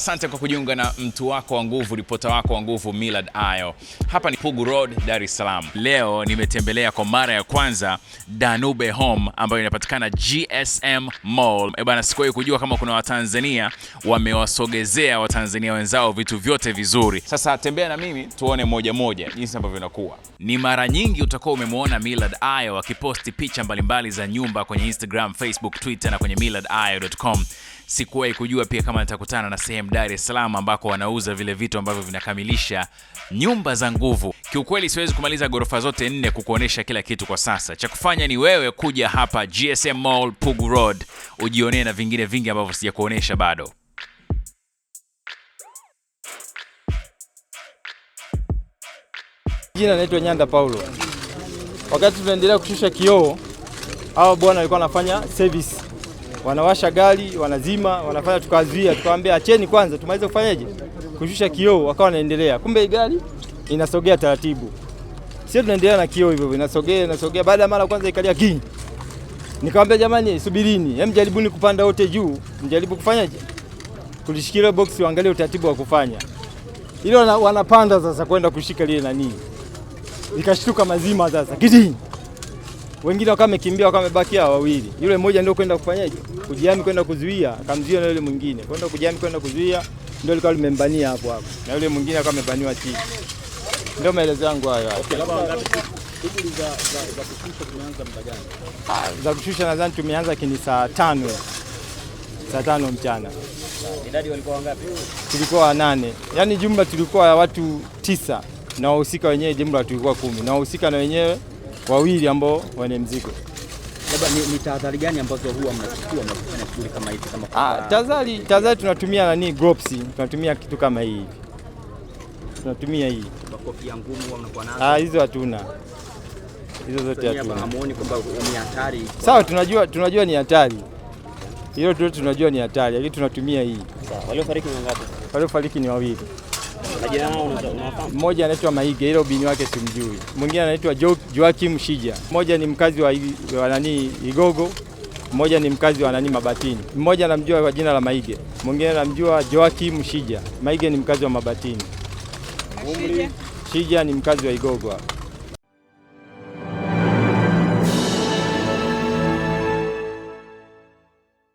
Asante kwa kujiunga na mtu wako wa nguvu, ripota wako wa nguvu Millard Ayo. Hapa ni Pugu Road, Dar es Salaam. Leo nimetembelea kwa mara ya kwanza Danube Home ambayo inapatikana GSM Mall. Bana, sikuwahi kujua kama kuna Watanzania wamewasogezea Watanzania wenzao vitu vyote vizuri. Sasa tembea na mimi tuone moja moja jinsi ambavyo inakuwa. Ni mara nyingi utakuwa umemuona Millard Ayo akiposti picha mbalimbali za nyumba kwenye Instagram, Facebook, Twitter na kwenye millardayo.com. Sikuwahi kujua pia kama nitakutana na sehemu Dar es Salaam ambako wanauza vile vitu ambavyo vinakamilisha nyumba za nguvu. Kiukweli siwezi kumaliza ghorofa zote 4 kukuonesha kila kitu kwa sasa. Cha kufanya ni wewe kuja hapa GSM Mall Pugu Road ujionee na vingine vingi ambavyo sijakuonesha bado. Jina naitwa Nyanda Paulo. Wakati tunaendelea kushusha kioo, hao bwana walikuwa wanafanya service. Wanawasha gari, wanazima, wanafanya tukazuia, tukamwambia acheni kwanza tumalize kufanyaje? Kushusha kioo, wakawa wanaendelea. Kumbe gari inasogea taratibu. Sisi tunaendelea na kioo hivyo, inasogea. Baada ya mara kwanza ikalia king. Nikamwambia jamani, subirini, hem jaribuni kupanda wote juu, mjaribu kufanyaje? Kulishikilia box waangalie utaratibu wa kufanya. Ile wanapanda sasa kwenda kushika lile nani. Nikashtuka mazima sasa. Kidini. Wengine wakawa wamekimbia, wakawa wamebaki hao wawili. Yule mmoja ndio kwenda kufanyaje? Kujihami kwenda kuzuia, akamzuia na yule mwingine. Kwenda kujihami kwenda kuzuia, ndio alikuwa limembania hapo. Na yule mwingine akawa amebaniwa chini. Ndio maelezo yangu hayo. Okay, labda ngapi shughuli za kushusha tumeanza muda gani? Za kushusha nadhani tumeanza kini saa 5. Saa 5 mchana. Idadi walikuwa wangapi? Tulikuwa 8. Yaani jumla tulikuwa watu 9 na wahusika wenyewe jumla tulikuwa 10. Na wahusika na wenyewe wawili ambao wana mzigo. Labda ni tahadhari gani ambazo huwa mnachukua mnapofanya shughuli kama hizi kama tahadhari tunatumia nani gloves, tunatumia kitu kama hii. Tunatumia hii. Kofia ngumu huwa mnakuwa nazo? Hizo hatuna. Hizo zote hatuna. Hamuoni kwamba ni hatari? Sawa, tunajua ni hatari. Hilo tu tunajua ni hatari, lakini tunatumia hii. Sawa. Waliofariki ni wangapi? Waliofariki ni wawili. Majina yao unafahamu? Mmoja anaitwa Maige, ile ubini wake simjui. Mwingine anaitwa Joakim Shija. Mmoja ni mkazi wa nani Igogo. Mmoja ni mkazi wa nani Mabatini. Mmoja namjua kwa jina la Maige. Mwingine namjua Joakim Shija. Maige ni mkazi wa Mabatini. Umri? Shija ni mkazi wa Igogo.